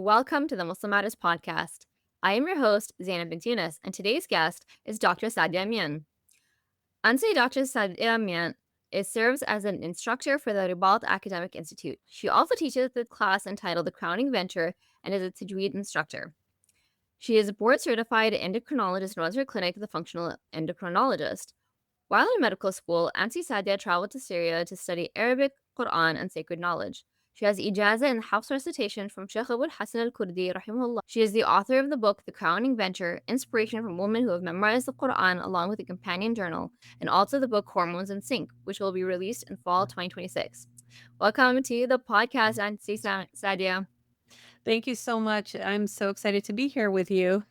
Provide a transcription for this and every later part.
Welcome to the Muslim Matters podcast. I am your host, Zainab bint Yunus, and today's guest is Dr. Saadia Mian. Ansi Dr. Saadia Mian serves as an instructor for the Ribat Academic Institute. She also teaches the class entitled The Crowning Venture and is a Tajweed instructor. She is a board certified endocrinologist and runs her clinic as a functional endocrinologist. While in medical school, Ansi Sadia traveled to Syria to study Arabic, Quran, and sacred knowledge. She has ijaza in Hafs recitation from Sheikh Abu Hassan al-Kurdi, rahimahullah. She is the author of the book The Crowning Venture, Inspiration from Women Who Have Memorized the Quran, along with a companion journal, and also the book Hormones in Sync, which will be released in fall 2026. Welcome to the podcast, Ansi Sadia. Thank you so much. I'm so excited to be here with you.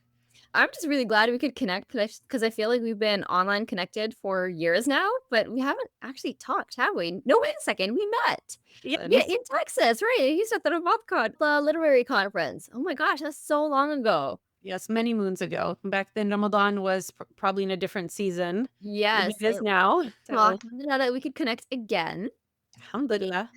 I'm just really glad we could connect because I feel like we've been online connected for years now, but we haven't actually talked, have we? No, wait a second, we met. Yeah, Yes. in Texas, right? He's at the Rabat the literary conference. Oh my gosh, that's so long ago. Yes, many moons ago. Back then, Ramadan was probably in a different season than Yes. it is now. Well, So, now that we could connect again. alhamdulillah.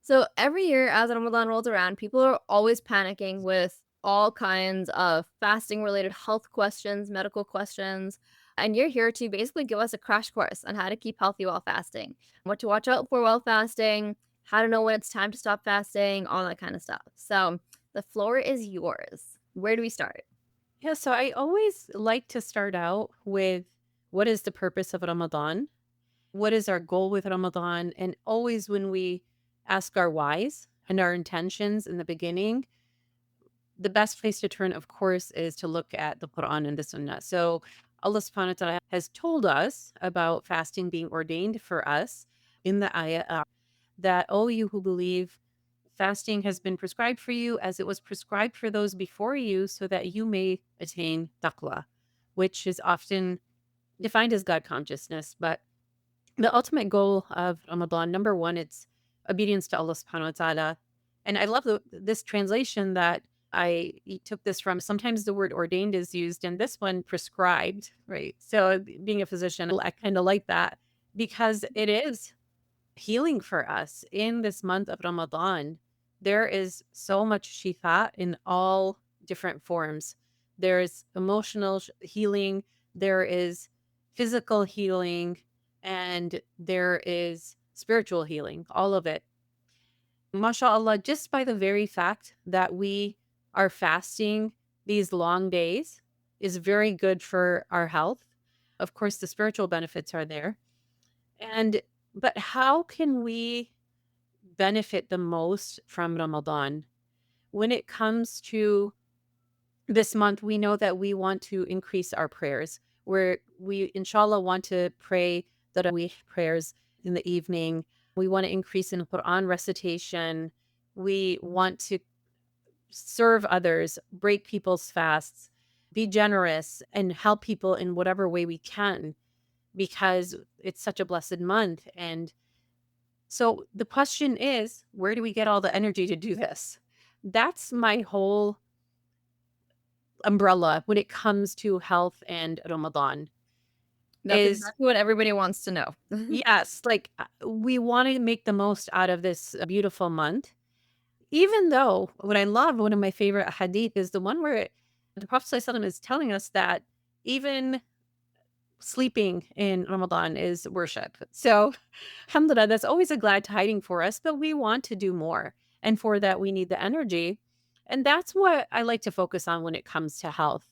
So every year as Ramadan rolls around, people are always panicking with all kinds of fasting related health questions, medical questions. And you're here to basically give us a crash course on how to keep healthy while fasting, what to watch out for while fasting, how to know when it's time to stop fasting, all that kind of stuff. So the floor is yours. Where do we start? Yeah, so I always like to start out with what is the purpose of Ramadan? What is our goal with Ramadan? And always when we ask our whys and our intentions in the beginning, the best place to turn, of course, is to look at the Quran and the Sunnah. So Allah subhanahu wa ta'ala has told us about fasting being ordained for us in the ayah that, oh, you who believe, fasting has been prescribed for you as it was prescribed for those before you so that you may attain taqwa, which is often defined as God consciousness. But the ultimate goal of Ramadan, number one, it's obedience to Allah subhanahu wa ta'ala. And I love this translation that took this from. Sometimes the word ordained is used, and this one prescribed, right? So being a physician, I kind of like that because it is healing for us in this month of Ramadan. There is so much shifa in all different forms. There's emotional healing, there is physical healing, and there is spiritual healing, all of it. MashaAllah, just by the very fact that we are fasting these long days is very good for our health. Of course, the spiritual benefits are there. And but how can we benefit the most from Ramadan? When it comes to this month, we know that we want to increase our prayers. Where we, inshallah, want to pray the Tarawih prayers in the evening. We want to increase in Quran recitation. We want to serve others, break people's fasts, be generous, and help people in whatever way we can because it's such a blessed month. And so the question is, where do we get all the energy to do this? That's my whole umbrella when it comes to health and Ramadan That's is exactly what everybody wants to know. yes, like we want to make the most out of this beautiful month. Even though what I love, one of my favorite hadith is the one where the Prophet ﷺ is telling us that even sleeping in Ramadan is worship. So, alhamdulillah, that's always a glad tiding for us, but we want to do more. And for that, we need the energy. And that's what I like to focus on when it comes to health.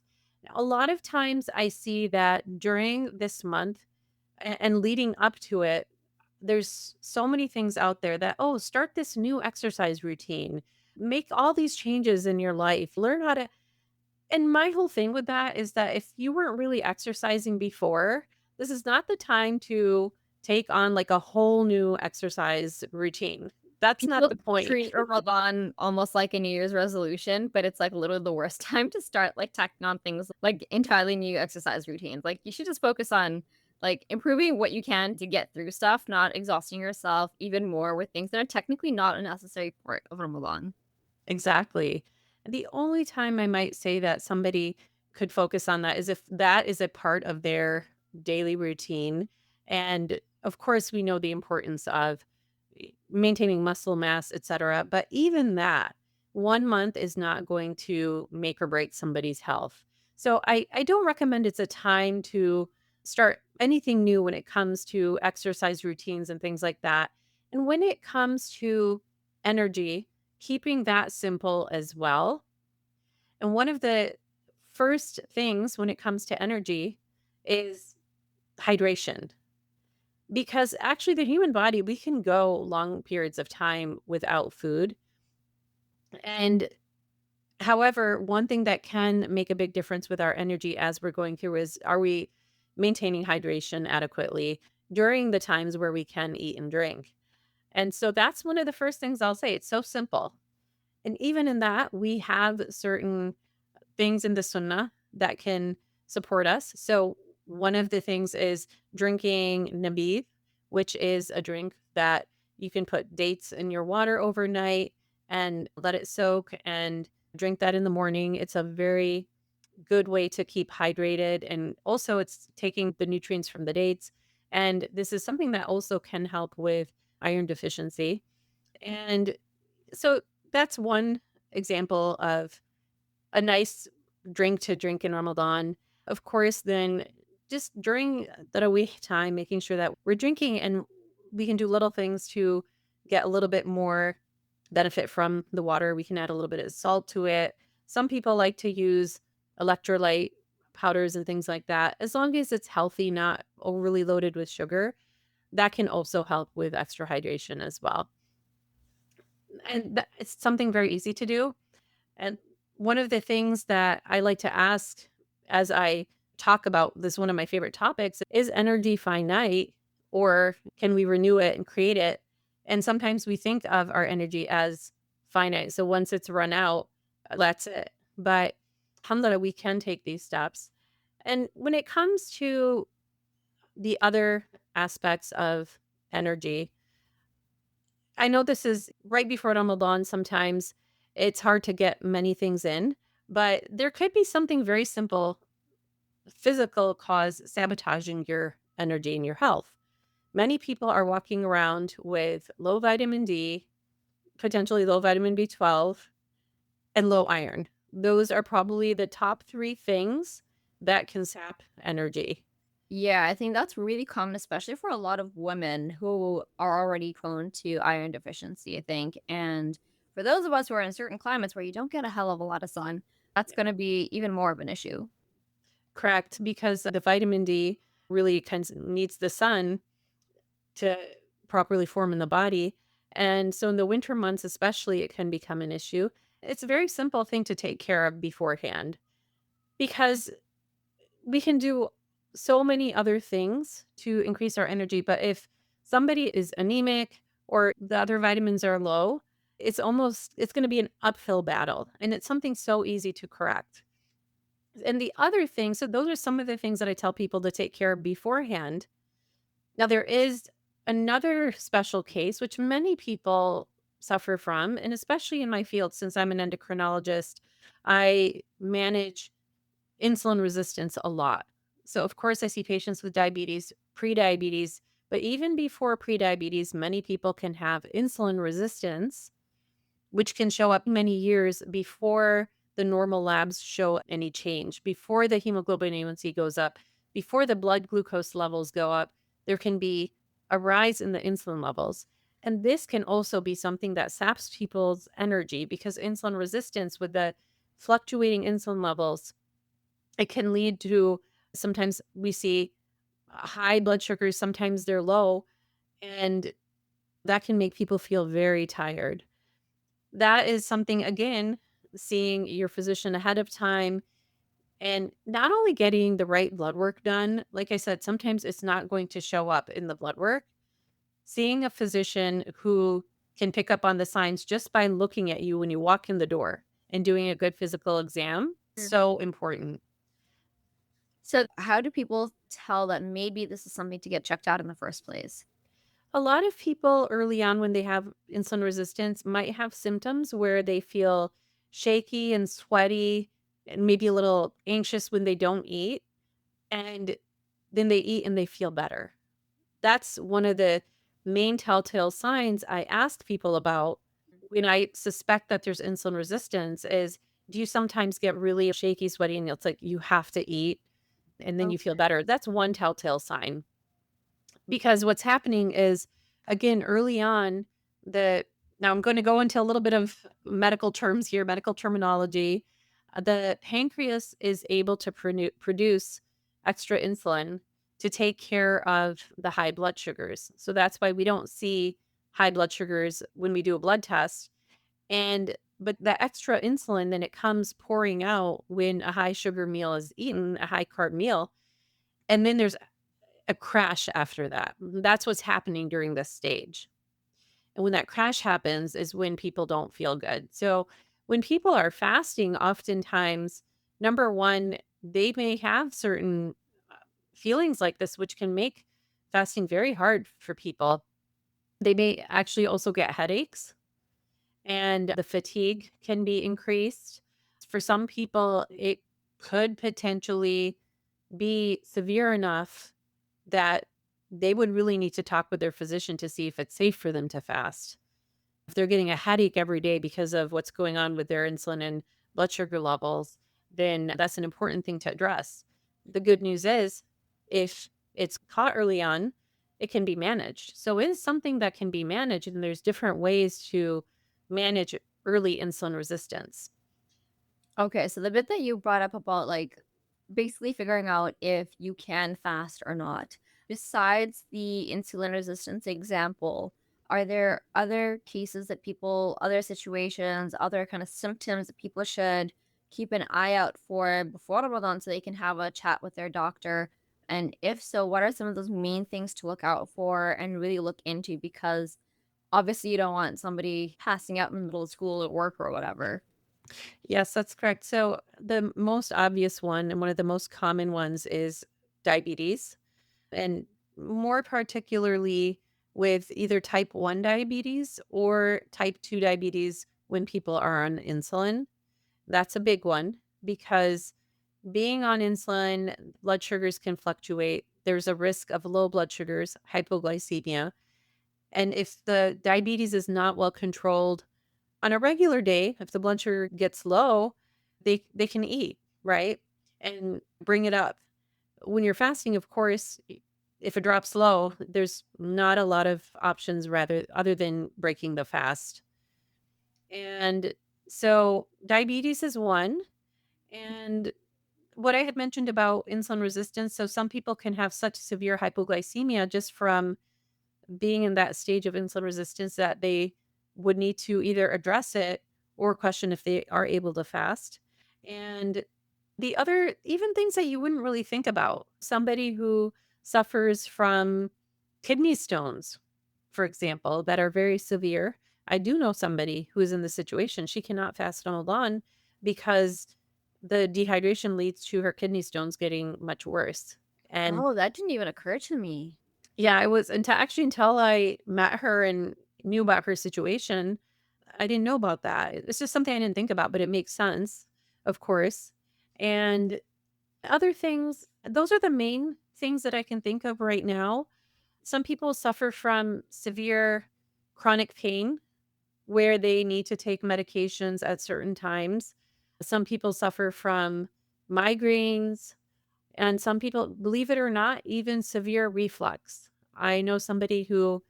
A lot of times I see that during this month and leading up to it, there's so many things out there that, oh, start this new exercise routine, make all these changes in your life, learn how to and my whole thing with that is that if you weren't really exercising before, this is not the time to take on like a whole new exercise routine. That's not People the point. treat Ramadan almost like a New Year's resolution, but it's like literally the worst time to start like tacking on things like entirely new exercise routines. Like you should just focus on like improving what you can to get through stuff, not exhausting yourself even more with things that are technically not a necessary part of Ramadan. Exactly. The only time I might say that somebody could focus on that is if that is a part of their daily routine. And of course, we know the importance of maintaining muscle mass, etc. But even that, 1 month is not going to make or break somebody's health. So I don't recommend it's a time to start anything new when it comes to exercise routines and things like that. And when it comes to energy, keeping that simple as well. And one of the first things when it comes to energy is hydration. Because actually, the human body, we can go long periods of time without food. And however, one thing that can make a big difference with our energy as we're going through is, are we maintaining hydration adequately during the times where we can eat and drink? And so that's one of the first things I'll say. It's so simple. And even in that, we have certain things in the sunnah that can support us. So one of the things is drinking nabith, which is a drink that you can put dates in your water overnight and let it soak and drink that in the morning. It's a very good way to keep hydrated, and also it's taking the nutrients from the dates. And this is something that also can help with iron deficiency. And so that's one example of a nice drink to drink in Ramadan. Of course, then just during the Tarawih time, making sure that we're drinking and we can do little things to get a little bit more benefit from the water. We can add a little bit of salt to it. Some people like to use electrolyte powders and things like that. As long as it's healthy, not overly loaded with sugar, that can also help with extra hydration as well. And it's something very easy to do. And one of the things that I like to ask as I talk about this, one of my favorite topics, is energy finite, or can we renew it and create it? And sometimes we think of our energy as finite. So once it's run out, that's it. But alhamdulillah, we can take these steps. And when it comes to the other aspects of energy, I know this is right before Ramadan. Sometimes it's hard to get many things in, but there could be something very simple, physical cause sabotaging your energy and your health. Many people are walking around with low vitamin D, potentially low vitamin B12, and low iron. Those are probably the top three things that can sap energy. Yeah, I think that's really common, especially for a lot of women who are already prone to iron deficiency, I think. And for those of us who are in certain climates where you don't get a hell of a lot of sun, that's going to be even more of an issue. Correct, because the vitamin D really kind of needs the sun to properly form in the body. And so in the winter months, especially, it can become an issue. It's a very simple thing to take care of beforehand because we can do so many other things to increase our energy. But if somebody is anemic or the other vitamins are low, it's going to be an uphill battle. And it's something so easy to correct. And the other thing, so those are some of the things that I tell people to take care of beforehand. Now, there is another special case which many people suffer from, and especially in my field, since I'm an endocrinologist, I manage insulin resistance a lot. So, of course, I see patients with diabetes, prediabetes, but even before prediabetes, many people can have insulin resistance, which can show up many years before the normal labs show any change, before the hemoglobin A1C goes up, before the blood glucose levels go up. There can be a rise in the insulin levels. And this can also be something that saps people's energy because insulin resistance, with the fluctuating insulin levels, it can lead to, sometimes we see high blood sugars, sometimes they're low, and that can make people feel very tired. That is something, again, seeing your physician ahead of time and not only getting the right blood work done. Like I said, sometimes it's not going to show up in the blood work. Seeing a physician who can pick up on the signs just by looking at you when you walk in the door and doing a good physical exam, so important. So, how do people tell that maybe this is something to get checked out in the first place? A lot of people early on when they have insulin resistance might have symptoms where they feel shaky and sweaty and maybe a little anxious when they don't eat. And then they eat and they feel better. That's one of the main telltale signs I ask people about. when I suspect that there's insulin resistance is, do you sometimes get really shaky, sweaty, and it's like you have to eat and then you feel better? That's one telltale sign. Because what's happening is, again, early on, the now I'm going to go into a little bit of medical terms here, medical terminology. The pancreas is able to produce extra insulin to take care of the high blood sugars. So that's why we don't see high blood sugars when we do a blood test. But the extra insulin then it comes pouring out when a high sugar meal is eaten, a high carb meal, and then there's a crash after that. That's what's happening during this stage. And when that crash happens is when people don't feel good. So when people are fasting, oftentimes, number one, they may have certain feelings like this, which can make fasting very hard for people. They may actually also get headaches and the fatigue can be increased. For some people, it could potentially be severe enough that they would really need to talk with their physician to see if it's safe for them to fast. If they're getting a headache every day because of what's going on with their insulin and blood sugar levels, then that's an important thing to address. The good news is, if it's caught early on, it can be managed. So it is something that can be managed, and there's different ways to manage early insulin resistance. Okay, so the bit that you brought up about like basically figuring out if you can fast or not, besides the insulin resistance example, are there other cases that people, other situations, other kind of symptoms that people should keep an eye out for before Ramadan so they can have a chat with their doctor? And if so, what are some of those main things to look out for and really look into? Because obviously you don't want somebody passing out in the middle of school or work or whatever. Yes, that's correct. So the most obvious one and one of the most common ones is diabetes. And more particularly with either type 1 diabetes or type 2 diabetes when people are on insulin. That's a big one because being on insulin, blood sugars can fluctuate. There's a risk of low blood sugars, hypoglycemia. And if the diabetes is not well controlled on a regular day, if the blood sugar gets low, they can eat, right? And bring it up. When you're fasting, of course, if it drops low, there's not a lot of options rather other than breaking the fast. And so diabetes is one. And what I had mentioned about insulin resistance, so some people can have such severe hypoglycemia just from being in that stage of insulin resistance that they would need to either address it or question if they are able to fast. And the other, even things that you wouldn't really think about, somebody who suffers from kidney stones, for example, that are very severe. I do know somebody who is in this situation. She cannot fast Ramadan because the dehydration leads to her kidney stones getting much worse. And Oh, that didn't even occur to me. yeah, I was until I met her and knew about her situation, I didn't know about that. It's just something I didn't think about, but it makes sense, of course. And other things, those are the main things that I can think of right now. Some people suffer from severe chronic pain where they need to take medications at certain times. Some people suffer from migraines, and some people, believe it or not, even severe reflux. I know somebody who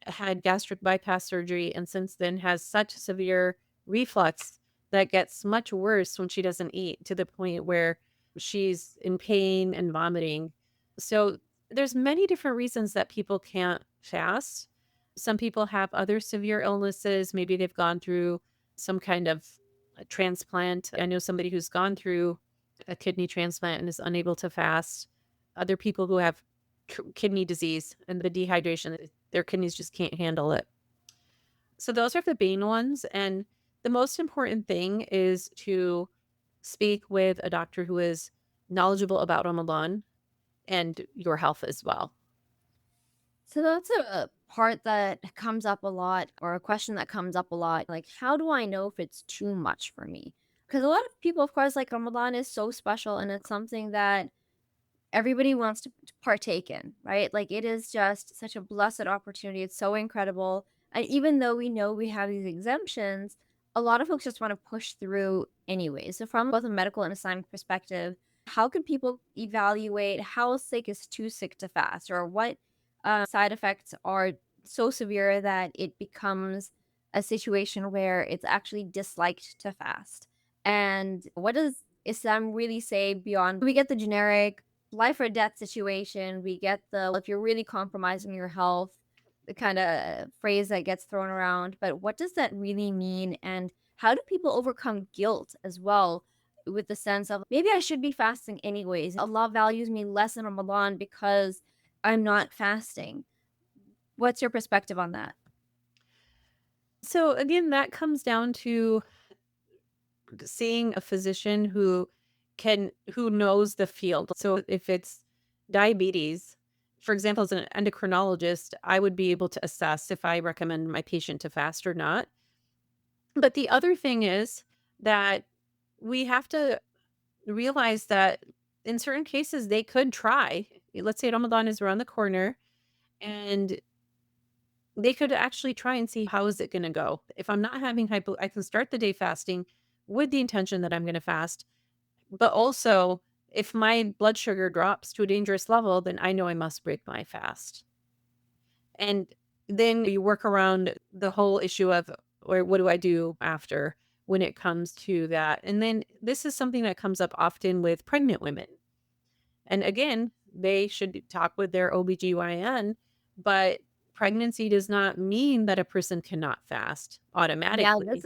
had gastric bypass surgery and since then has such severe reflux that gets much worse when she doesn't eat to the point where she's in pain and vomiting. So there's many different reasons that people can't fast. Some people have other severe illnesses. Maybe they've gone through some kind of a transplant. I know somebody who's gone through a kidney transplant and is unable to fast. Other people who have kidney disease and the dehydration, their kidneys just can't handle it. So those are the main ones. And the most important thing is to speak with a doctor who is knowledgeable about Ramadan and your health as well. So that's a part that comes up a lot, or a question that comes up a lot. Like, how do I know if it's too much for me? Because a lot of people, of course, like Ramadan is so special and it's something that everybody wants to partake in, right? Like, it is just such a blessed opportunity. It's so incredible. And even though we know we have these exemptions, a lot of folks just want to push through anyway. So, from both a medical and a science perspective, how can people evaluate how sick is too sick to fast, or what side effects are so severe that it becomes a situation where it's actually disliked to fast? And what does Islam really say beyond? We get the generic life or death situation, we get the if you're really compromising your health, the kinda phrase that gets thrown around, but what does that really mean, and how do people overcome guilt as well with the sense of, "Maybe I should be fasting anyways. Allah values me less in Ramadan because I'm not fasting." What's your perspective on that? So again, that comes down to seeing a physician who knows the field. So if it's diabetes, for example, as an endocrinologist, I would be able to assess if I recommend my patient to fast or not. But the other thing is that we have to realize that in certain cases they could try. Let's say Ramadan is around the corner and they could actually try and see how is it going to go. If I'm not having I can start the day fasting with the intention that I'm going to fast. But also, if my blood sugar drops to a dangerous level, then I know I must break my fast. And then you work around the whole issue of, or what do I do after when it comes to that? And then this is something that comes up often with pregnant women. And again, they should talk with their OBGYN, but pregnancy does not mean that a person cannot fast Yeah, automatically.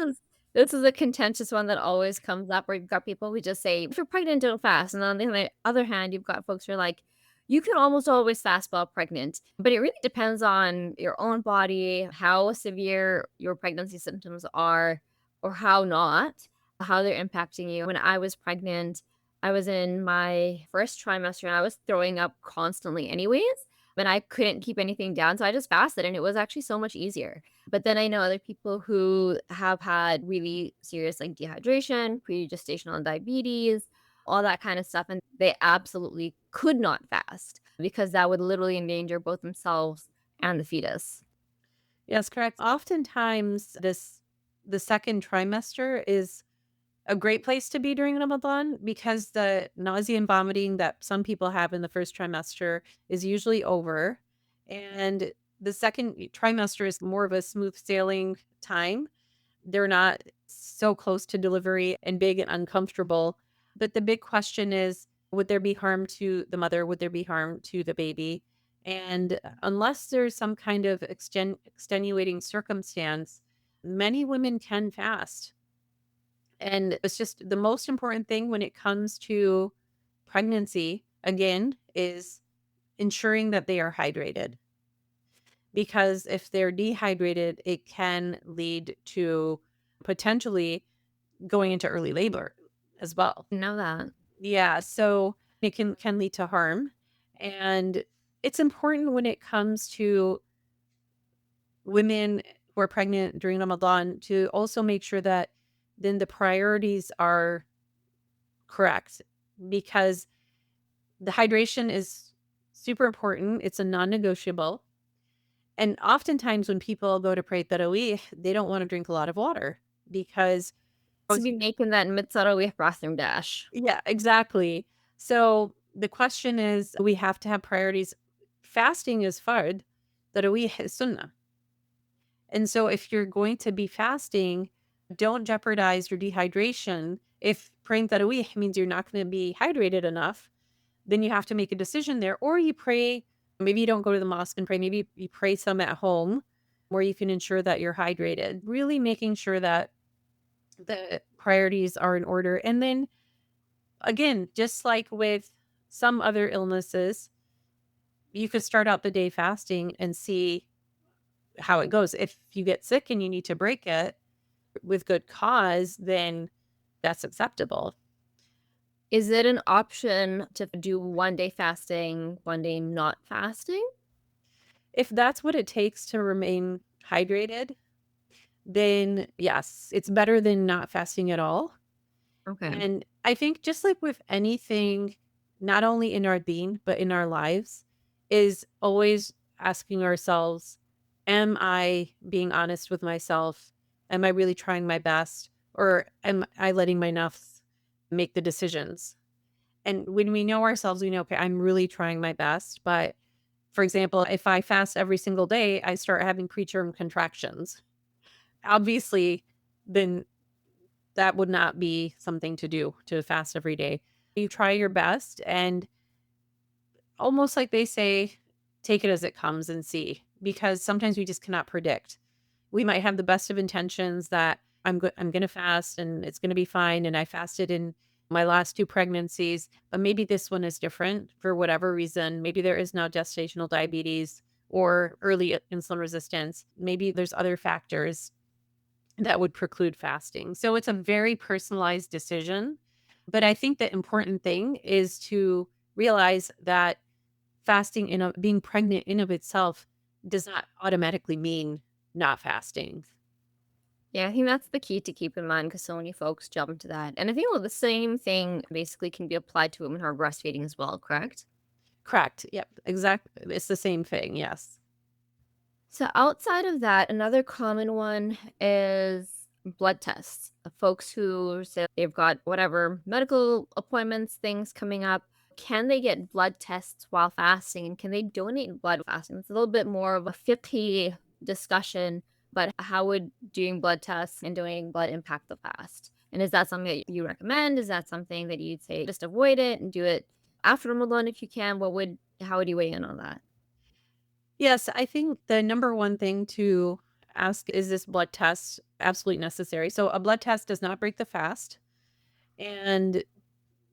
this is a contentious one that always comes up where you've got people who just say, "If you're pregnant, don't fast." And on the other hand, you've got folks who are like, "You can almost always fast while pregnant." But it really depends on your own body, how severe your pregnancy symptoms are, or how not, how they're impacting you. When I was pregnant, I was in my first trimester and I was throwing up constantly anyways, and I couldn't keep anything down. So I just fasted and it was actually so much easier. But then I know other people who have had really serious, like, dehydration, pre-gestational diabetes, all that kind of stuff, and they absolutely could not fast because that would literally endanger both themselves and the fetus. Yes, correct. Oftentimes, the second trimester is a great place to be during Ramadan because the nausea and vomiting that some people have in the first trimester is usually over. And the second trimester is more of a smooth sailing time. They're not so close to delivery and big and uncomfortable. But the big question is, would there be harm to the mother? Would there be harm to the baby? And unless there's some kind of extenuating circumstance, many women can fast. And it's just the most important thing when it comes to pregnancy, again, is ensuring that they are hydrated. Because if they're dehydrated, it can lead to potentially going into early labor as well. Know that. Yeah, so it can lead to harm. And it's important when it comes to women who are pregnant during Ramadan to also make sure that then the priorities are correct because the hydration is super important. It's a non-negotiable. And oftentimes when people go to pray Tarawih, they don't want to drink a lot of water because To be making that mid-Sarawih bathroom dash. yeah, exactly. So the question is, we have to have priorities. Fasting is fard, Tarawih is sunnah. And so if you're going to be fasting, don't jeopardize your dehydration. If praying Tarawih means you're not going to be hydrated enough, then you have to make a decision there. Or you pray, maybe you don't go to the mosque and pray, maybe you pray some at home where you can ensure that you're hydrated. Really making sure that the priorities are in order. And then again, just like with some other illnesses, you could start out the day fasting and see how it goes. If you get sick and you need to break it with good cause, then that's acceptable. Is it an option to do one day fasting, one day not fasting? If that's what it takes to remain hydrated, then yes, it's better than not fasting at all. Okay. And I think just like with anything, not only in our being, but in our lives, is always asking ourselves, Am I being honest with myself? Am I really trying my best? Or am I letting my nafs make the decisions? And when we know ourselves, we know, okay, I'm really trying my best. But for example, if I fast every single day, I start having preterm contractions. Obviously, then that would not be something to do, to fast every day. You try your best, and almost like they say, take it as it comes and see, because sometimes we just cannot predict. We might have the best of intentions that I'm going to fast and it's going to be fine, and I fasted in my last 2 pregnancies, but maybe this one is different for whatever reason. Maybe there is now gestational diabetes or early insulin resistance. Maybe there's other factors that would preclude fasting. So it's a very personalized decision, but I think the important thing is to realize that fasting being pregnant in of itself does not automatically mean not fasting. Yeah, I think that's the key to keep in mind because so many folks jump to that. And I think, well, the same thing basically can be applied to women who are breastfeeding as well, correct? Correct. Yep. Exactly. It's the same thing. Yes. So outside of that, another common one is blood tests. Folks who say they've got whatever medical appointments, things coming up. Can they get blood tests while fasting? And can they donate blood fasting? It's a little bit more of a 50 discussion, but how would doing blood tests and donating blood impact the fast? And is that something that you recommend? Is that something that you'd say just avoid it and do it after Ramadan if you can? How would you weigh in on that? Yes. I think the number one thing to ask is this blood test absolutely necessary? So a blood test does not break the fast. And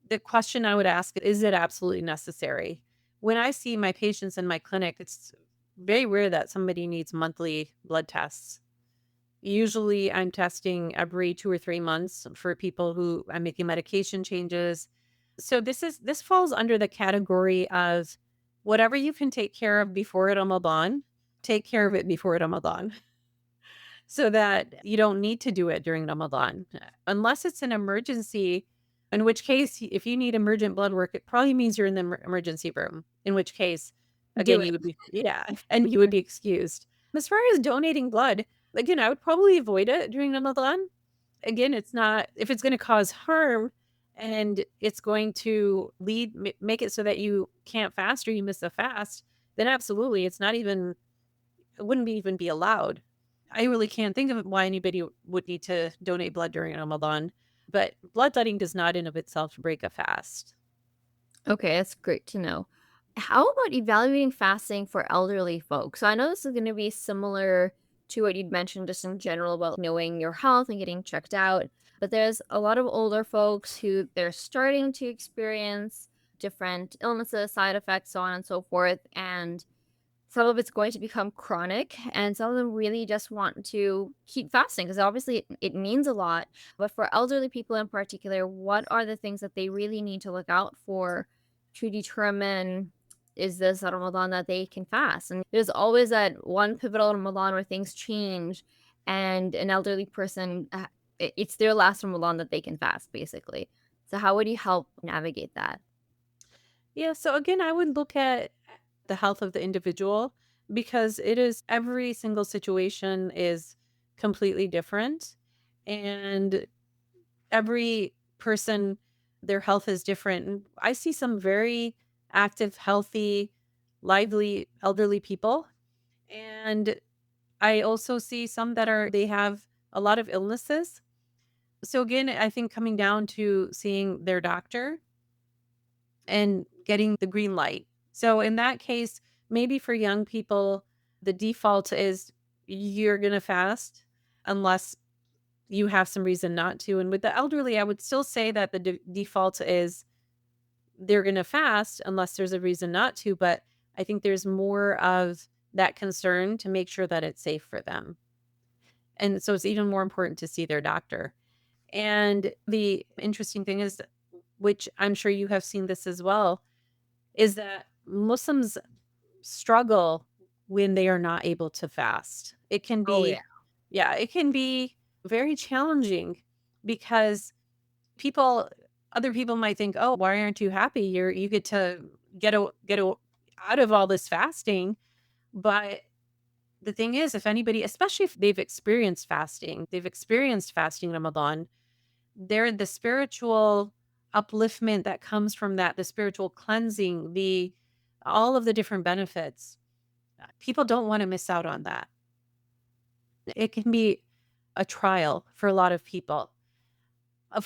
the question I would ask is it absolutely necessary? When I see my patients in my clinic, it's very rare that somebody needs monthly blood tests. Usually, I'm testing every 2 or 3 months for people who I'm making medication changes. So this falls under the category of whatever you can take care of before Ramadan, take care of it before Ramadan so that you don't need to do it during Ramadan. Unless it's an emergency, in which case, if you need emergent blood work, it probably means you're in the emergency room, in which case, Do again, it. you would be, yeah, and you would be excused. As far as donating blood, again, I would probably avoid it during Ramadan. Again, it's not, if it's going to cause harm and it's going to make it so that you can't fast or you miss a fast, then absolutely, it's not even, it wouldn't even be allowed. I really can't think of why anybody would need to donate blood during Ramadan, but bloodletting does not in of itself break a fast. Okay, that's great to know. How about evaluating fasting for elderly folks? So I know this is going to be similar to what you'd mentioned just in general about knowing your health and getting checked out. But there's a lot of older folks who they're starting to experience different illnesses, side effects, so on and so forth. And some of it's going to become chronic, and some of them really just want to keep fasting because obviously it means a lot. But for elderly people in particular, what are the things that they really need to look out for to determine is this a Ramadan that they can fast? And there's always that one pivotal Ramadan where things change, and an elderly person, it's their last Ramadan that they can fast, basically. So, how would you help navigate that? Yeah, so again, I would look at the health of the individual because it is every single situation is completely different and every person their health is different. And I see some very active, healthy, lively elderly people and I also see some that they have a lot of illnesses. So again, I think coming down to seeing their doctor and getting the green light. So in that case, maybe for young people, the default is you're going to fast unless you have some reason not to. And with the elderly, I would still say that the default is they're going to fast unless there's a reason not to. But I think there's more of that concern to make sure that it's safe for them. And so it's even more important to see their doctor. And the interesting thing is, which I'm sure you have seen this as well, is that Muslims struggle when they are not able to fast. It can Oh, yeah. be, yeah, it can be very challenging because people, other people might think, oh, why aren't you happy? You get to out of all this fasting, but The thing is, if anybody, especially if they've experienced fasting Ramadan, the spiritual upliftment that comes from that, the spiritual cleansing, the all of the different benefits, people don't want to miss out on that. It can be a trial for a lot of people.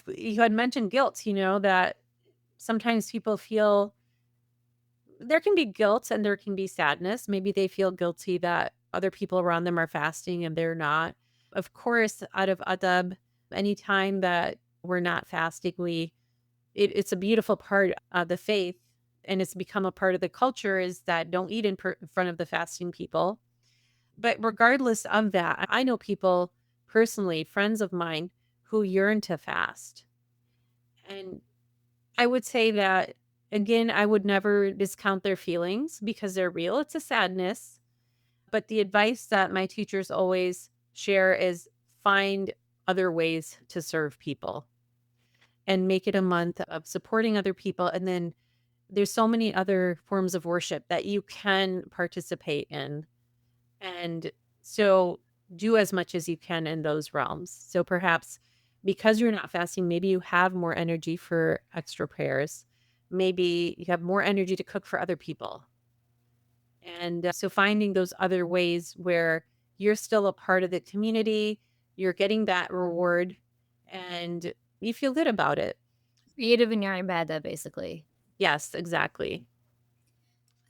You had mentioned guilt, that sometimes people feel there can be guilt and there can be sadness. Maybe they feel guilty that other people around them are fasting and they're not. Of course, out of adab, anytime that we're not fasting, it's a beautiful part of the faith, and it's become a part of the culture is that don't eat in front of the fasting people. But regardless of that, I know people personally, friends of mine, who yearn to fast. And I would say that, again, I would never discount their feelings because they're real. It's a sadness. But the advice that my teachers always share is find other ways to serve people and make it a month of supporting other people. And then there's so many other forms of worship that you can participate in. And so do as much as you can in those realms. So perhaps because you're not fasting, maybe you have more energy for extra prayers. Maybe you have more energy to cook for other people. And so finding those other ways where you're still a part of the community, you're getting that reward, and you feel good about it. Creative in your ibadah, basically. Yes, exactly.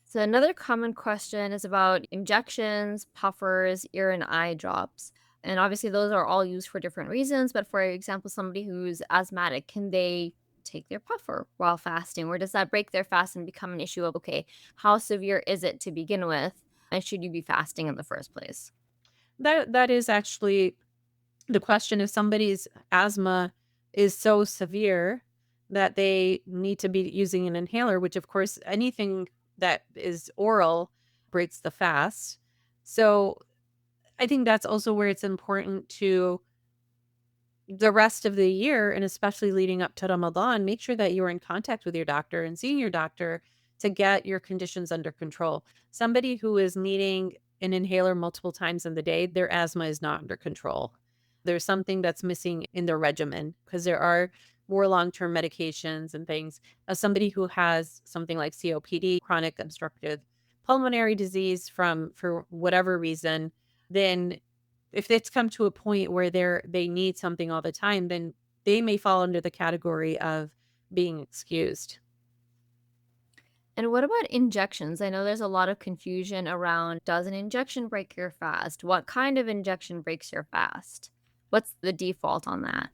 So another common question is about injections, puffers, ear and eye drops. And obviously those are all used for different reasons, but for example, somebody who's asthmatic, can they take their puffer while fasting, or does that break their fast and become an issue of, okay, how severe is it to begin with, and should you be fasting in the first place? That is actually the question. If somebody's asthma is so severe that they need to be using an inhaler, which of course anything that is oral breaks the fast. So I think that's also where it's important to the rest of the year, and especially leading up to Ramadan, make sure that you're in contact with your doctor and seeing your doctor to get your conditions under control. Somebody who is needing an inhaler multiple times in the day, their asthma is not under control. There's something that's missing in their regimen because there are more long-term medications and things. As somebody who has something like COPD, chronic obstructive pulmonary disease from for whatever reason, then if it's come to a point where they need something all the time, then they may fall under the category of being excused. And what about injections? I know there's a lot of confusion around, does an injection break your fast? What kind of injection breaks your fast? What's the default on that?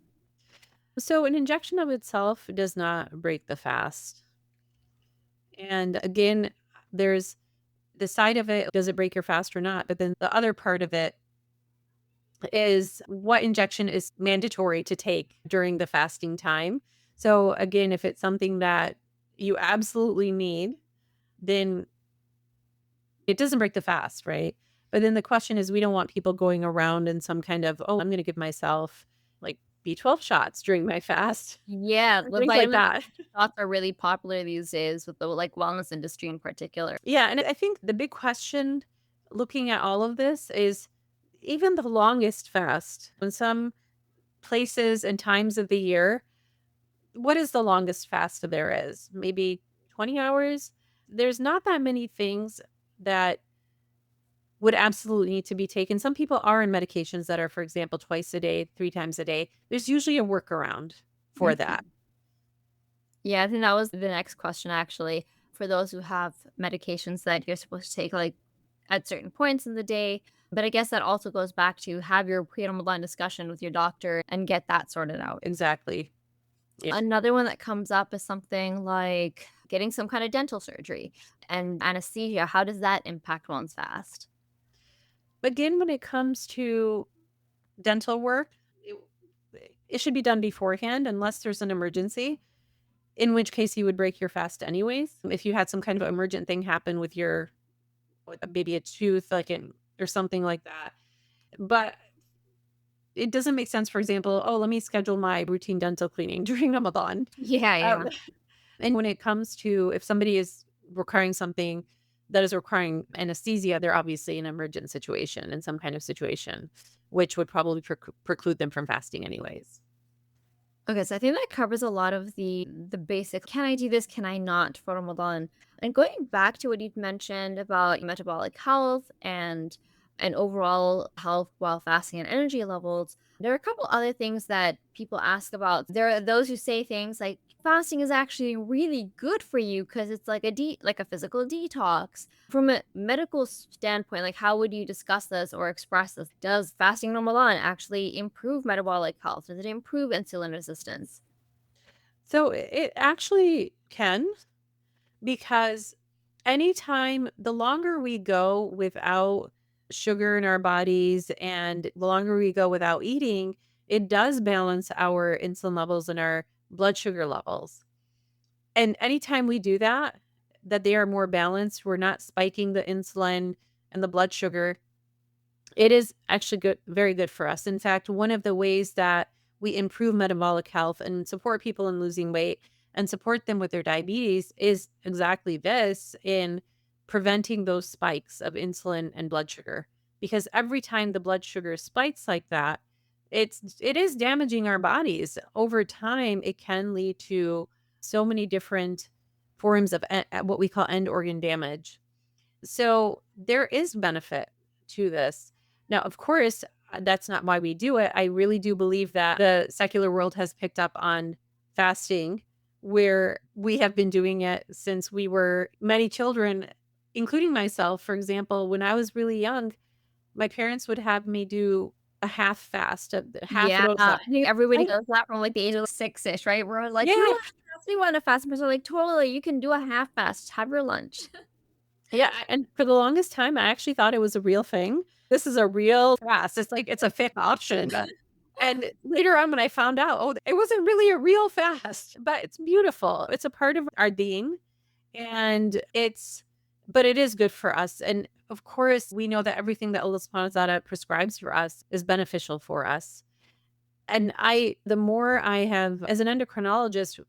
So an injection of itself does not break the fast. And again, there's the side of it, does it break your fast or not? But then the other part of it is what injection is mandatory to take during the fasting time. So again, if it's something that you absolutely need, then it doesn't break the fast, right? But then the question is, we don't want people going around in some kind of, "Oh, I'm gonna give myself, like, B12 shots during my fast," Yeah, or the things like vitamin that. shots are really popular these days with the, like, wellness industry in particular. Yeah, and I think the big question looking at all of this is even the longest fast, in some places and times of the year, what is the longest fast there is? Maybe 20 hours? There's not that many things that would absolutely need to be taken. Some people are in medications that are, for example, twice a day, 3 times a day. There's usually a workaround for that. Mhm. Yeah, I think that was the next question actually. For those who have medications that you're supposed to take, like, at certain points in the day, but I guess that also goes back to have your pre-Ramadan discussion with your doctor and get that sorted out. Exactly. Yeah. Another one that comes up is something like getting some kind of dental surgery and anesthesia. How does that impact one's fast? Again, when it comes to dental work, it should be done beforehand unless there's an emergency, in which case you would break your fast anyways. If you had some kind of emergent thing happen with maybe a tooth, like or something like that. But it doesn't make sense, for example, oh, let me schedule my routine dental cleaning during Ramadan. Yeah, Um, yeah. and when it comes to if somebody is requiring something that is requiring anesthesia, they're obviously in an emergent situation, in some kind of situation, which would probably preclude them from fasting anyways. Okay, so I think that covers a lot of the basic, can I do this, can I not for Ramadan? And going back to what you'd mentioned about metabolic health and overall health while fasting and energy levels, there are a couple other things that people ask about. There are those who say things like fasting is actually really good for you because it's like like a physical detox. From a medical standpoint, like how would you discuss this or express this? Does fasting Ramadan actually improve metabolic health? Does it improve insulin resistance? So it actually can, because anytime the longer we go without sugar in our bodies and the longer we go without eating, it does balance our insulin levels and our blood sugar levels. And anytime we do that, that they are more balanced, we're not spiking the insulin and the blood sugar. It is actually good, very good for us. In fact, one of the ways that we improve metabolic health and support people in losing weight and support them with their diabetes is exactly this, in preventing those spikes of insulin and blood sugar. Because every time the blood sugar spikes like that, it is damaging our bodies. Over time, it can lead to so many different forms of what we call end organ damage. So there is benefit to this. Now, of course, that's not why we do it. I really do believe that the secular world has picked up on fasting, where we have been doing it since we were many children, including myself. For example, when I was really young, my parents would have me do a half fast, a half Yeah, rosa. I think everybody I does that from like the age of 6-ish, right? We're like, you Yeah, don't have to want a fast. And people are like, totally, you can do a half fast, have your lunch. yeah, and for the longest time, I actually thought it was a real thing. This is a real fast. It's like it's a fake option. And later on, when I found out, oh, it wasn't really a real fast, but it's beautiful. It's a part of our being, and but it is good for us. And of course, we know that everything that Allah Subhanahu wa Taala prescribes for us is beneficial for us. And the more I have, as an endocrinologist,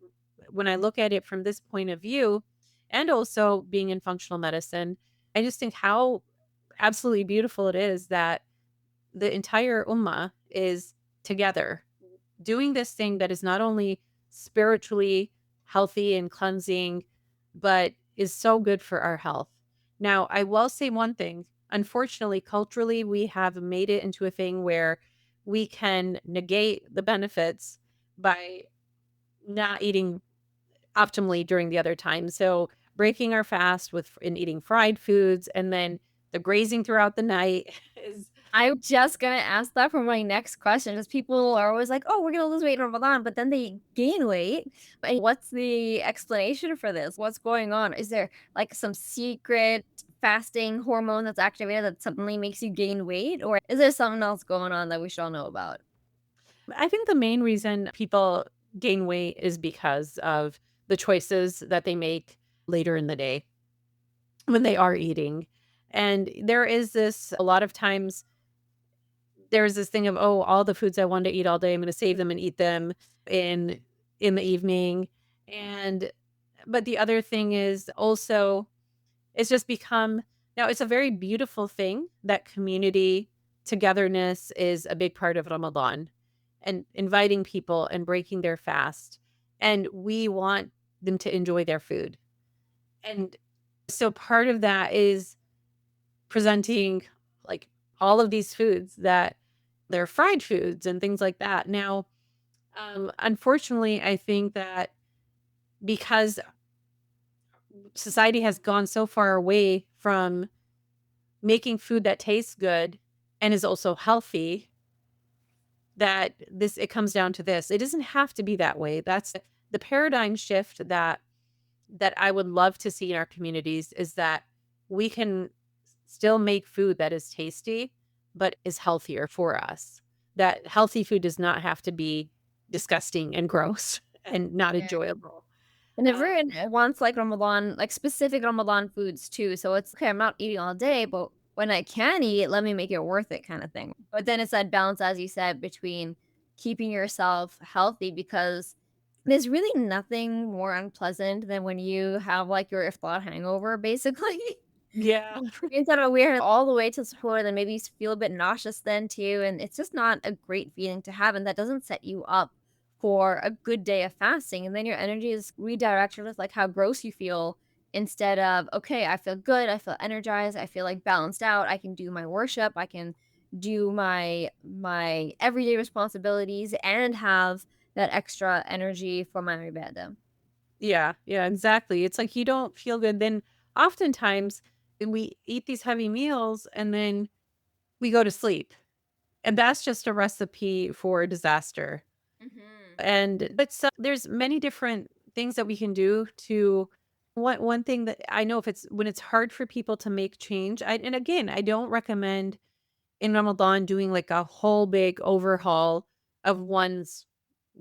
when I look at it from this point of view, and also being in functional medicine, I just think how absolutely beautiful it is that the entire ummah is together doing this thing that is not only spiritually healthy and cleansing, but is so good for our health. Now, I will say one thing. Unfortunately, culturally, we have made it into a thing where we can negate the benefits by not eating optimally during the other time. So, breaking our fast with and eating fried foods and then the grazing throughout the night is I'm just gonna ask that for my next question, because people are always like, "Oh, we're gonna lose weight in Ramadan," but then they gain weight. But what's the explanation for this? What's going on? Is there like some secret fasting hormone that's activated that suddenly makes you gain weight, or is there something else going on that we should all know about? I think the main reason people gain weight is because of the choices that they make later in the day when they are eating. And there is this, a lot of times, there's this thing of, oh, all the foods I wanted to eat all day, I'm going to save them and eat them in in the evening. And but the other thing is also, it's just become, now it's a very beautiful thing that community togetherness is a big part of Ramadan, and inviting people and breaking their fast. And we want them to enjoy their food. And so part of that is presenting like all of these foods that they're fried foods and things like that. Now, unfortunately, I think that because society has gone so far away from making food that tastes good and is also healthy, that this it comes down to this. It doesn't have to be that way. That's the paradigm shift that I would love to see in our communities, is that we can still make food that is tasty but is healthier for us. That healthy food does not have to be disgusting and gross and not enjoyable. And Um, everyone wants, like, Ramadan like, specific Ramadan foods too, so it's, "Okay, I'm not eating all day, but when I can eat, let me make it worth it," kinda thing. But then it's that balance, as you said, between keeping yourself healthy, because there's really nothing more unpleasant than when you have, like, your iftar hangover, basically. Yeah. Instead of we're all the way to support and maybe feel a bit nauseous then too, and it's just not a great feeling to have, and that doesn't set you up for a good day of fasting, and then your energy is redirected with, like, how gross you feel instead of, "Okay, I feel good, I feel energized, I feel, like, balanced out, I can do my worship, I can do my everyday responsibilities and have that extra energy for my ibadah." Yeah, yeah, exactly. It's like you don't feel good. Then oftentimes we eat these heavy meals and then we go to sleep. And that's just a recipe for disaster. Mhm. And but so there's many different things that we can do to one thing that I know if it's when it's hard for people to make change. And again, I don't recommend in Ramadan doing like a whole big overhaul of one's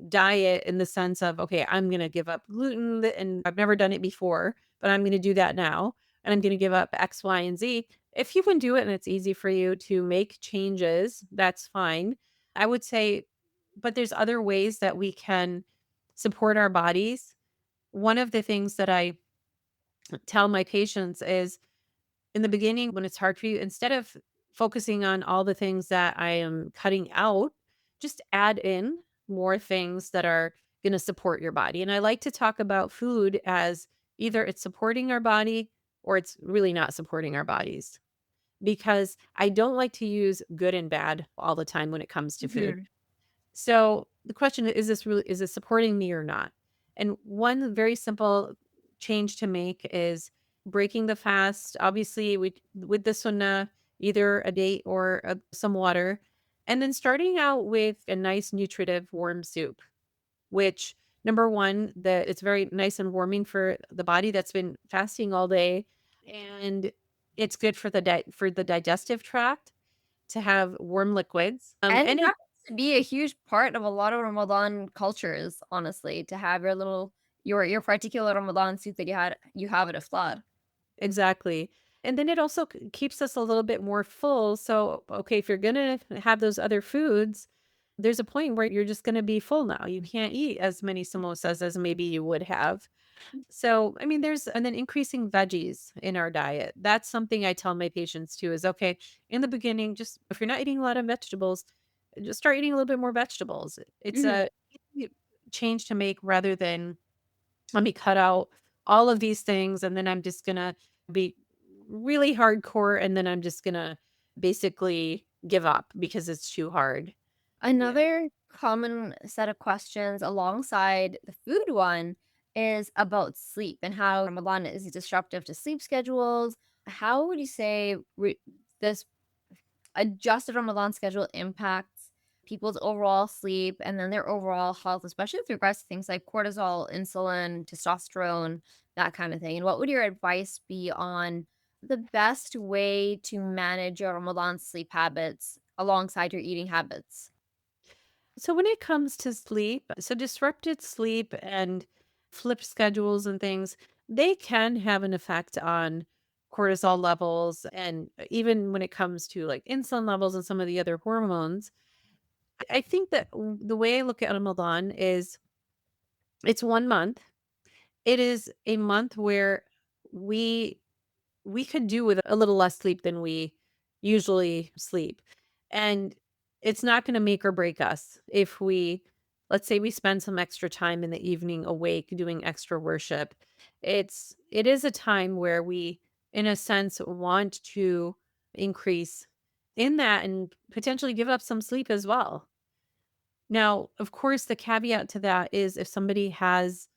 diet in the sense of, okay, I'm going to give up gluten and I've never done it before, but I'm going to do that now. And I'm going to give up X, Y, and Z. If you can do it and it's easy for you to make changes, that's fine. I would say, but there's other ways that we can support our bodies. One of the things that I tell my patients is in the beginning, when it's hard for you, instead of focusing on all the things that I am cutting out, just add in more things that are going to support your body. And I like to talk about food as either it's supporting our body or it's really not supporting our bodies because I don't like to use good and bad all the time when it comes to food. Mhm. So the question is this supporting me or not? And one very simple change to make is breaking the fast. Obviously, with the sunnah, either a date or some water, and then starting out with a nice nutritive warm soup. Which number one, that it's very nice and warming for the body that's been fasting all day, and it's good for for the digestive tract to have warm liquids. And it And it happens to be a huge part of a lot of Ramadan cultures, honestly, to have your little your particular Ramadan soup that you have at iftar. Exactly. And then it also keeps us a little bit more full. So, okay, if you're going to have those other foods, there's a point where you're just going to be full now. You can't eat as many samosas as maybe you would have. So, I mean, and then increasing veggies in our diet. That's something I tell my patients too is okay, in the beginning, just if you're not eating a lot of vegetables, just start eating a little bit more vegetables. It's Mhm. a easy change to make rather than let me cut out all of these things and then I'm just gonna be really hardcore and then I'm just gonna basically give up because it's too hard. Yeah. Another common set of questions alongside the food one is about sleep and how Ramadan is disruptive to sleep schedules. How would you say this adjusted Ramadan schedule impacts people's overall sleep and then their overall health, especially with regards to things like cortisol, insulin, testosterone, that kind of thing? And what would your advice be on the best way to manage your Ramadan sleep habits alongside your eating habits? So when it comes to sleep, so disrupted sleep and flip schedules and things, they can have an effect on cortisol levels and even when it comes to like insulin levels and some of the other hormones. I think that the way I look at Ramadan is it's 1 month. It is a month where we we could do with a little less sleep than we usually sleep. And it's not going to make or break us if let's say we spend some extra time in the evening awake doing extra worship. It is a time where we in a sense want to increase in that and potentially give up some sleep as well. Now, of course, the caveat to that is if somebody has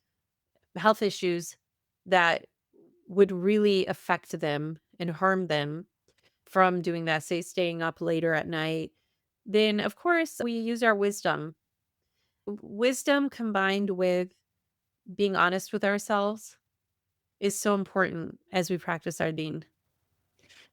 health issues that would really affect them and harm them from doing that, say staying up later at night, then of course we use our wisdom. Wisdom combined with being honest with ourselves is so important as we practice our deen.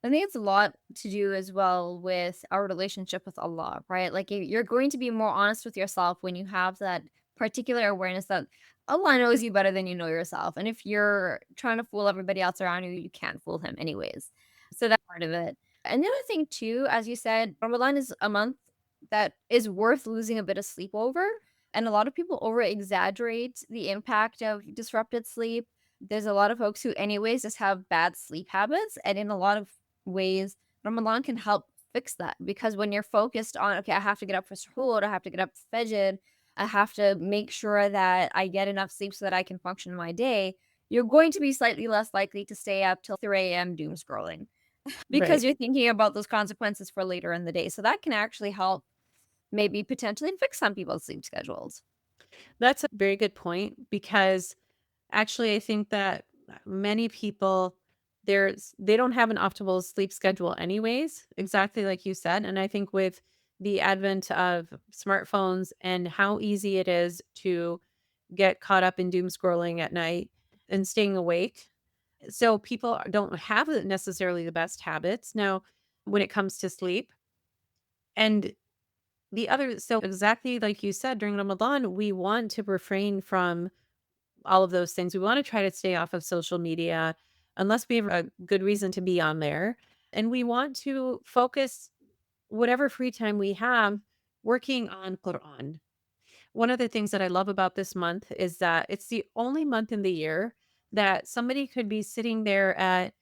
I think it's a lot to do as well with our relationship with Allah, right? Like you're going to be more honest with yourself when you have that particular awareness that Allah knows you better than you know yourself. And if you're trying to fool everybody else around you, you can't fool him anyways. So that's part of it. And the other thing too, as you said, Ramadan is a month that is worth losing a bit of sleep over. And a lot of people over exaggerate the impact of disrupted sleep. There's a lot of folks who anyways just have bad sleep habits, and in a lot of ways, Ramadan can help fix that because when you're focused on, "Okay, I have to get up for suhoor, I have to get up for fajr, I have to make sure that I get enough sleep so that I can function my day," you're going to be slightly less likely to stay up till 3 AM doom scrolling because Right. you're thinking about those consequences for later in the day, so that can actually help maybe potentially fix some people's sleep schedules. That's a very good point because actually I think that many people they don't have an optimal sleep schedule anyways, exactly like you said. And I think with the advent of smartphones and how easy it is to get caught up in doom scrolling at night and staying awake. So people don't have necessarily the best habits now when it comes to sleep. And the other, so exactly like you said, during Ramadan, we want to refrain from all of those things. We want to try to stay off of social media unless we have a good reason to be on there. And we want to focus whatever free time we have working on Quran. One of the things that I love about this month is that it's the only month in the year that somebody could be sitting there at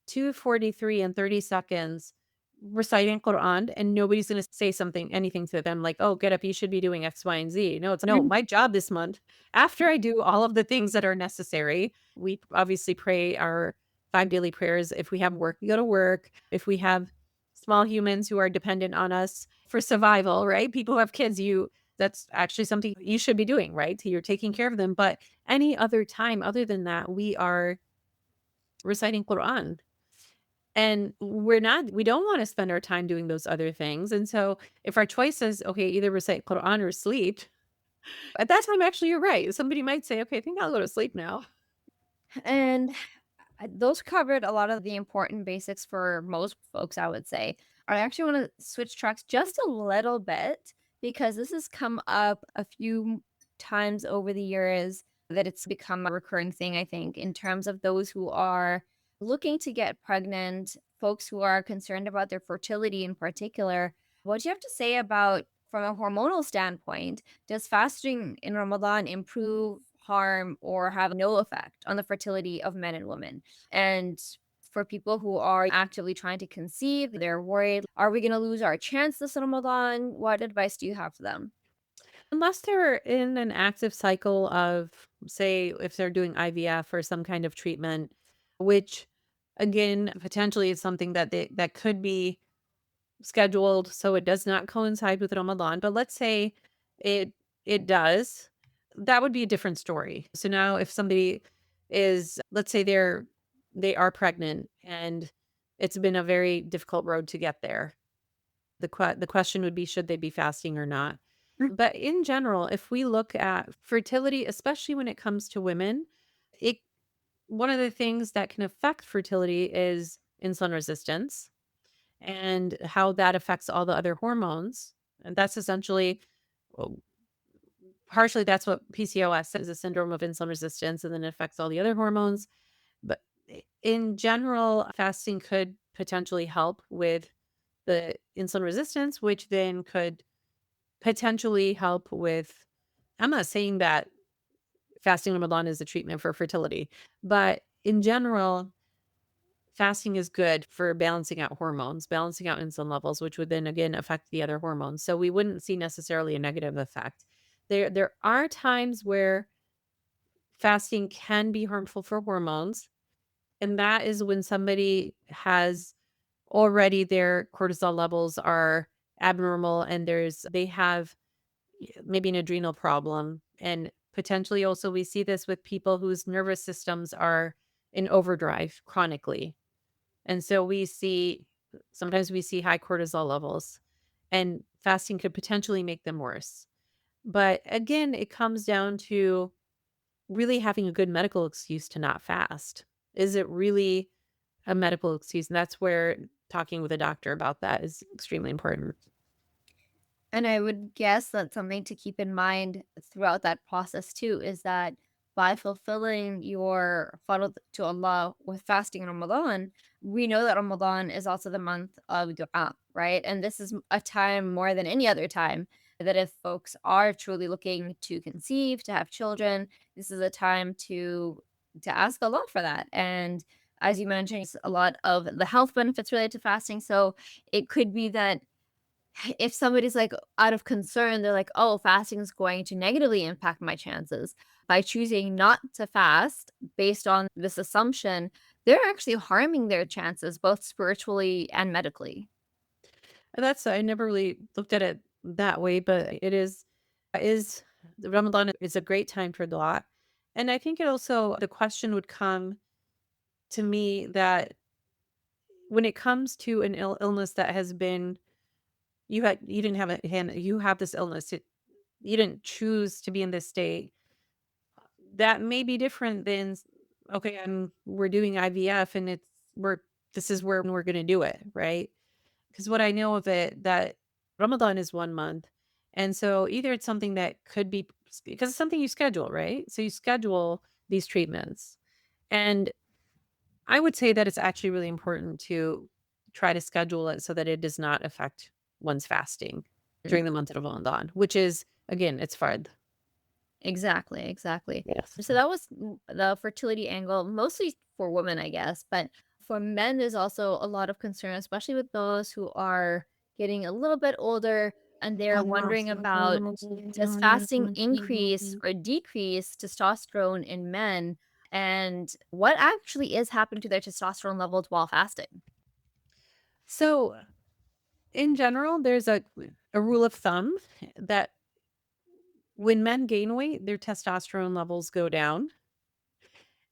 2:43 and 30 seconds reciting Quran and nobody's going to say something anything to them like, "Oh, get up, you should be doing X, Y, and Z." No, it's no, my job this month after I do all of the things that are necessary. We obviously pray our 5 daily prayers. If we have work, we go to work. If we have small humans who are dependent on us for survival, right? People who have kids, you that's actually something you should be doing, right? So you're taking care of them. But any other time other than that, we are reciting Quran. And we don't want to spend our time doing those other things. And so if our choice is, okay, either recite Quran or sleep, at that time, actually, you're right. Somebody might say, okay, I think I'll go to sleep now. And those covered a lot of the important basics for most folks, I would say. I actually want to switch tracks just a little bit because this has come up a few times over the years that it's become a recurring thing, I think, in terms of those who are looking to get pregnant, folks who are concerned about their fertility in particular. What do you have to say about, from a hormonal standpoint, does fasting in Ramadan improve, harm, or have no effect on the fertility of men and women? And for people who are actively trying to conceive, they're worried, are we going to lose our chance this Ramadan? What advice do you have for them? Unless they're in an active cycle of, say, if they're doing IVF or some kind of treatment, which again, potentially is something that could be scheduled so it does not coincide with Ramadan, but let's say it it does, that would be a different story. So now if somebody is, let's say they are pregnant and it's been a very difficult road to get there. The question would be should they be fasting or not? But in general, if we look at fertility, especially when it comes to women, it one of the things that can affect fertility is insulin resistance and how that affects all the other hormones. And that's essentially, well, partially that's what PCOS is, a syndrome of insulin resistance, and then it affects all the other hormones. But in general, fasting could potentially help with the insulin resistance, which then could potentially help with. I'm not saying that fasting Ramadan is a treatment for fertility, but in general, fasting is good for balancing out hormones, balancing out insulin levels, which would then again affect the other hormones. So we wouldn't see necessarily a negative effect. There are times where fasting can be harmful for hormones, and that is when somebody has already their cortisol levels are abnormal and they have maybe an adrenal problem, and potentially also we see this with people whose nervous systems are in overdrive chronically. And so sometimes we see high cortisol levels, and fasting could potentially make them worse. But again, it comes down to really having a good medical excuse to not fast. Is it really a medical excuse? And that's where talking with a doctor about that is extremely important. And I would guess that something to keep in mind throughout that process too is that by fulfilling your farad to Allah with fasting in Ramadan, we know that Ramadan is also the month of dua, right? And this is a time more than any other time that if folks are truly looking to conceive, to have children, this is a time to to ask a lot for that. And as you mentioned, it's a lot of the health benefits related to fasting. So it could be that if somebody's like out of concern, they're like, oh, fasting is going to negatively impact my chances. By choosing not to fast based on this assumption, they're actually harming their chances both spiritually and medically. That's I never really looked at it that way, but is Ramadan is a great time for dua. And I think it also the question would come to me that when it comes to an illness that has been you didn't have a hand you have this illness, you didn't choose to be in this state. That may be different than okay, we're doing IVF and we're this is where we're going to do it, right? Because what I know of it that Ramadan is 1 month. And so either it's something that could be because it's something you schedule, right? So you schedule these treatments. And I would say that it's actually really important to try to schedule it so that it does not affect one's fasting Mm. during the month of Ramadan, which is again, it's fard. Exactly, exactly. Yes. So that was the fertility angle, mostly for women, I guess. But for men, there's also a lot of concern, especially with those who are getting a little bit older and they're wondering about, does fasting increase or decrease testosterone in men? And what actually is happening to their testosterone levels while fasting? So in general, there's a rule of thumb that when men gain weight, their testosterone levels go down.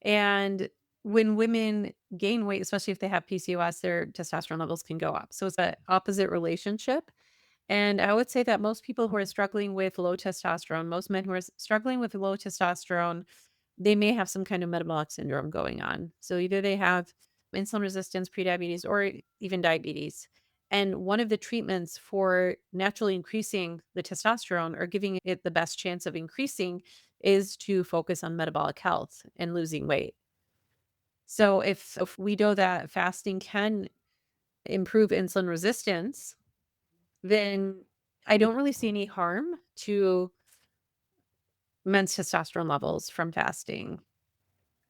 And when women gain weight, especially if they have PCOS, their testosterone levels can go up. So it's an opposite relationship. And I would say that most people who are struggling with low testosterone, most men who are struggling with low testosterone, they may have some kind of metabolic syndrome going on. So either they have insulin resistance, prediabetes, or even diabetes. And one of the treatments for naturally increasing the testosterone or giving it the best chance of increasing is to focus on metabolic health and losing weight. So if we know that fasting can improve insulin resistance, then I don't really see any harm to men's testosterone levels from fasting.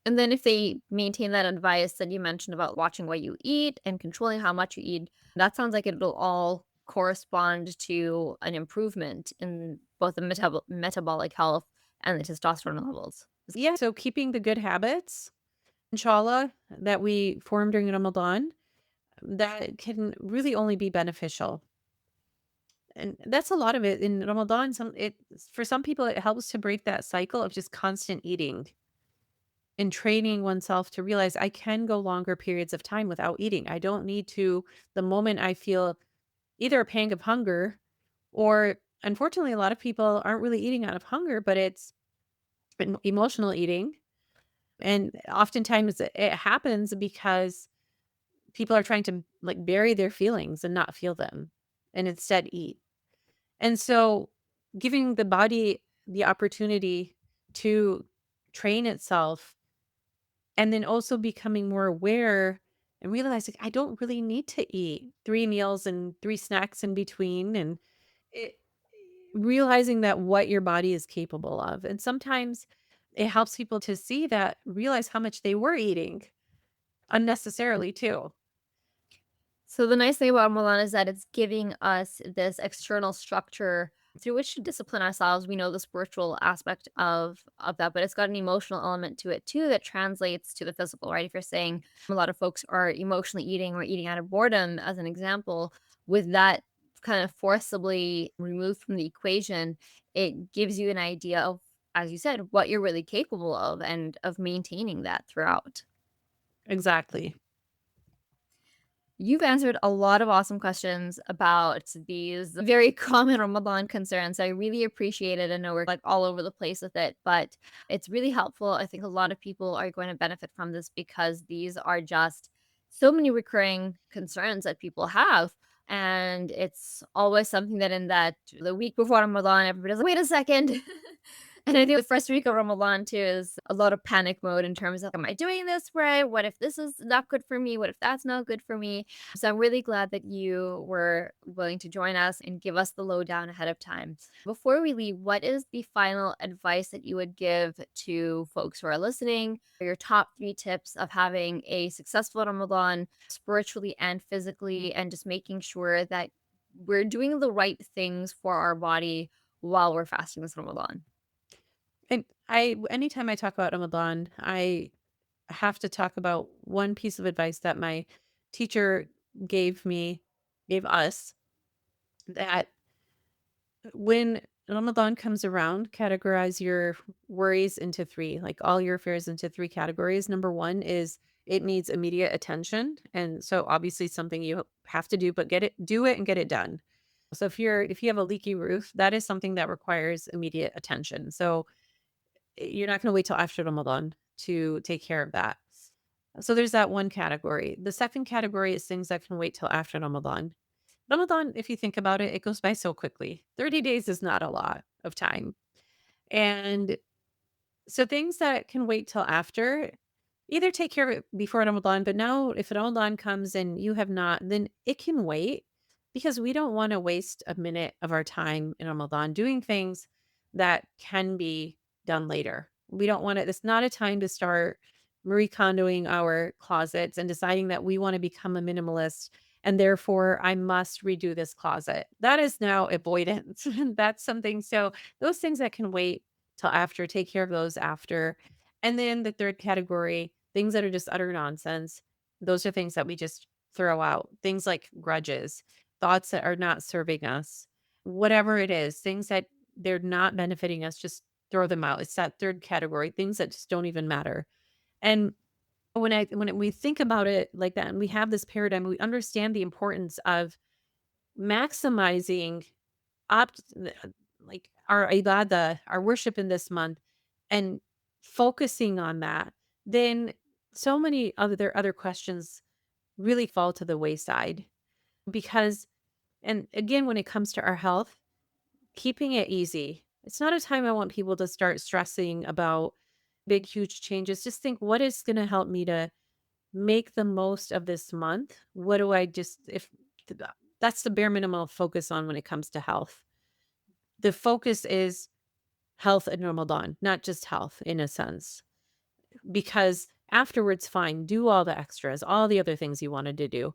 And then if they maintain that advice that you mentioned about watching what you eat and controlling how much you eat, that sounds like it'll all correspond to an improvement in both the metabolic health and the testosterone levels. Yeah, so keeping the good habits, inshallah, that we form during Ramadan, that can really only be beneficial. And that's a lot of it in Ramadan. For some people it helps to break that cycle of just constant eating and training oneself to realize I can go longer periods of time without eating. I don't need to the moment I feel either a pang of hunger or unfortunately a lot of people aren't really eating out of hunger, but it's emotional eating. And oftentimes it happens because people are trying to like bury their feelings and not feel them and instead eat. And so giving the body the opportunity to train itself and then also becoming more aware and realizing I don't really need to eat 3 meals and 3 snacks in between and it, realizing that what your body is capable of. And sometimes it helps people to see that, realize how much they were eating unnecessarily too. So the nice thing about Ramadan is that it's giving us this external structure through which to discipline ourselves. We know the spiritual aspect of that, but it's got an emotional element to it too that translates to the physical, right? If you're saying a lot of folks are emotionally eating or eating out of boredom, as an example, with that kind of forcibly removed from the equation, it gives you an idea of, as you said, what you're really capable of and of maintaining that throughout. Exactly. You've answered a lot of awesome questions about these very common Ramadan concerns. I really appreciate it. I know we're like all over the place with it, but it's really helpful. I think a lot of people are going to benefit from this because these are just so many recurring concerns that people have. And it's always something that in that the week before Ramadan, everybody's like, wait a second. And I think the first week of Ramadan too is a lot of panic mode in terms of, am I doing this right? What if this is not good for me? What if that's not good for me? So I'm really glad that you were willing to join us and give us the lowdown ahead of time. Before we leave, what is the final advice that you would give to folks who are listening? Your top 3 tips of having a successful Ramadan spiritually and physically, and just making sure that we're doing the right things for our body while we're fasting this Ramadan. And anytime I talk about Ramadan, I have to talk about one piece of advice that my teacher gave me, gave us, that when Ramadan comes around, categorize your worries into three, like all your affairs into three categories. Number one is it needs immediate attention. And so obviously something you have to do, but do it and get it done. So if you have a leaky roof, that is something that requires immediate attention. So you're not going to wait till after Ramadan to take care of that. So there's that one category. The second category is things that can wait till after Ramadan. Ramadan, if you think about it, it goes by so quickly. 30 days is not a lot of time. And so things that can wait till after, either take care of it before Ramadan, but now if Ramadan comes and you have not, then it can wait because we don't want to waste a minute of our time in Ramadan doing things that can be done later. We don't want to, it's not a time to start Marie Kondoing our closets and deciding that we want to become a minimalist and therefore I must redo this closet. That is now avoidance. That's something. So those things that can wait till after, take care of those after. And then the third category, things that are just utter nonsense. Those are things that we just throw out. Things like grudges, thoughts that are not serving us, whatever it is, things that they're not benefiting us, just throw them out. It's that third category, things that just don't even matter. And when we think about it like that and we have this paradigm, we understand the importance of maximizing opt like our ibadah, our worship in this month and focusing on that, then so many other questions really fall to the wayside because and again when it comes to our health, keeping it easy. It's not a time I want people to start stressing about big huge changes. Just think what is going to help me to make the most of this month? What do I just if that's the bare minimum I'll focus on when it comes to health. The focus is health in Ramadan, not just health in a sense, because afterwards, fine, do all the extras, all the other things you wanted to do.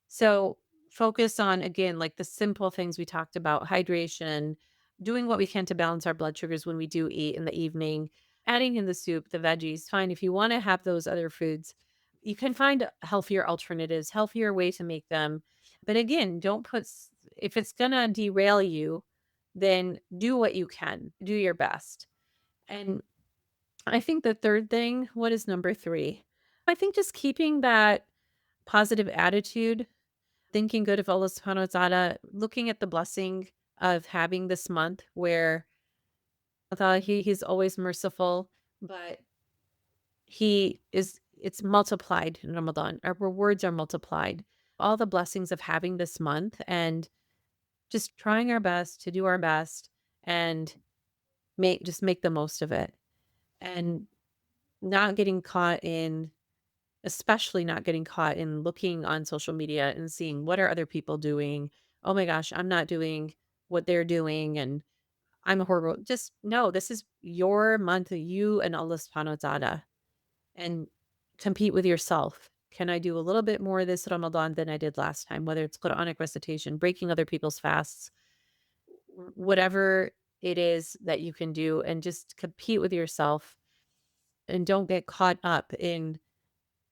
So focus on, again, like the simple things we talked about hydration, doing what we can to balance our blood sugars when we do eat in the evening, adding in the soup, the veggies, fine. If you want to have those other foods, you can find healthier alternatives, healthier way to make them. But again, don't put, if it's going to derail you, then do what you can, do your best. And I think the third thing, what is number three? I think just keeping that positive attitude, thinking good of Allah subhanahu wa ta'ala, looking at the blessing of having this month where he's always merciful, but it's multiplied in Ramadan. Our rewards are multiplied. All the blessings of having this month and just trying our best to do our best and make the most of it. And not getting caught in especially not getting caught in looking on social media and seeing what are other people doing. Oh my gosh, I'm not doing what they're doing and I'm a horrible. Just no, this is your month, you and Allah subhanahu wa ta'ala. And compete with yourself. Can I do a little bit more this Ramadan than I did last time? Whether it's Quranic recitation, breaking other people's fasts, whatever it is that you can do, and just compete with yourself and don't get caught up in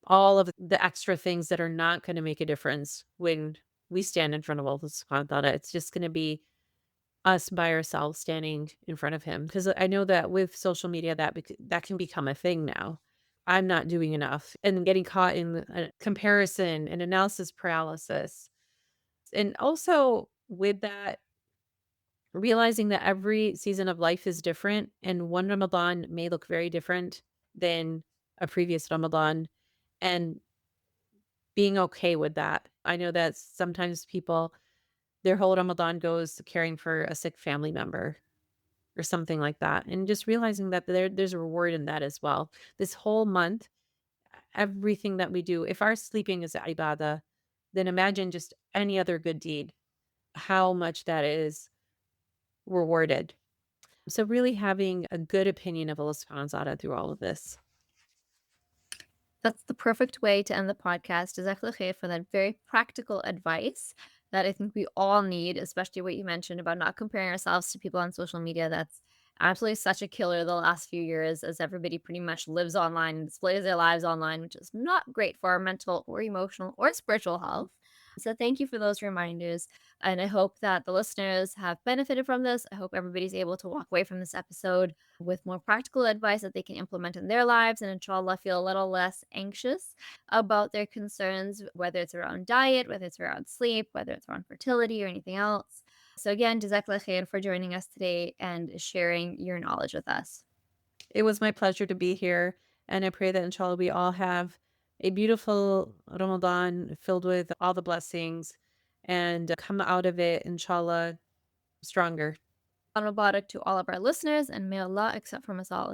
all of the extra things that are not gonna make a difference when we stand in front of Allah subhanahu wa ta'ala. It's just gonna be us by ourselves standing in front of him. Because I know that with social media, that can become a thing now. I'm not doing enough and getting caught in a comparison and analysis paralysis. And also with that, realizing that every season of life is different and one Ramadan may look very different than a previous Ramadan. And being okay with that. I know that sometimes people, their whole Ramadan goes caring for a sick family member. or something like that. And just realizing that there's a reward in that as well. This whole month, everything that we do, if our sleeping is ibadah, then imagine just any other good deed, how much that is rewarded. So really having a good opinion of Allah subhanahu wa ta'ala through all of this. That's the perfect way to end the podcast. Jazakallah khair for that very practical advice that I think we all need, especially what you mentioned about not comparing ourselves to people on social media. That's absolutely such a killer the last few years, as everybody pretty much lives online and displays their lives online, which is not great for our mental or emotional or spiritual health. So thank you for those reminders. And I hope that the listeners have benefited from this. I hope everybody's able to walk away from this episode with more practical advice that they can implement in their lives and inshallah feel a little less anxious about their concerns, whether it's around diet, whether it's around sleep, whether it's around fertility or anything else. So again, Jazakallah khair for joining us today and sharing your knowledge with us. It was my pleasure to be here. And I pray that inshallah we all have a beautiful Ramadan filled with all the blessings and come out of it, inshallah, stronger. Mubarak to all of our listeners, and may Allah accept from us all.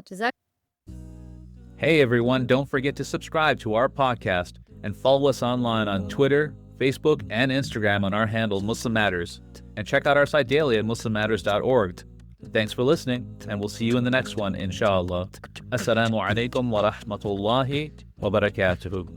Hey everyone, don't forget to subscribe to our podcast and follow us online on Twitter, Facebook, and Instagram on our handle Muslim Matters. And check out our site daily at muslimmatters.org. Thanks for listening, and we'll see you in the next one, inshallah. Assalamu alaikum wa rahmatullahi wa barakatuhu.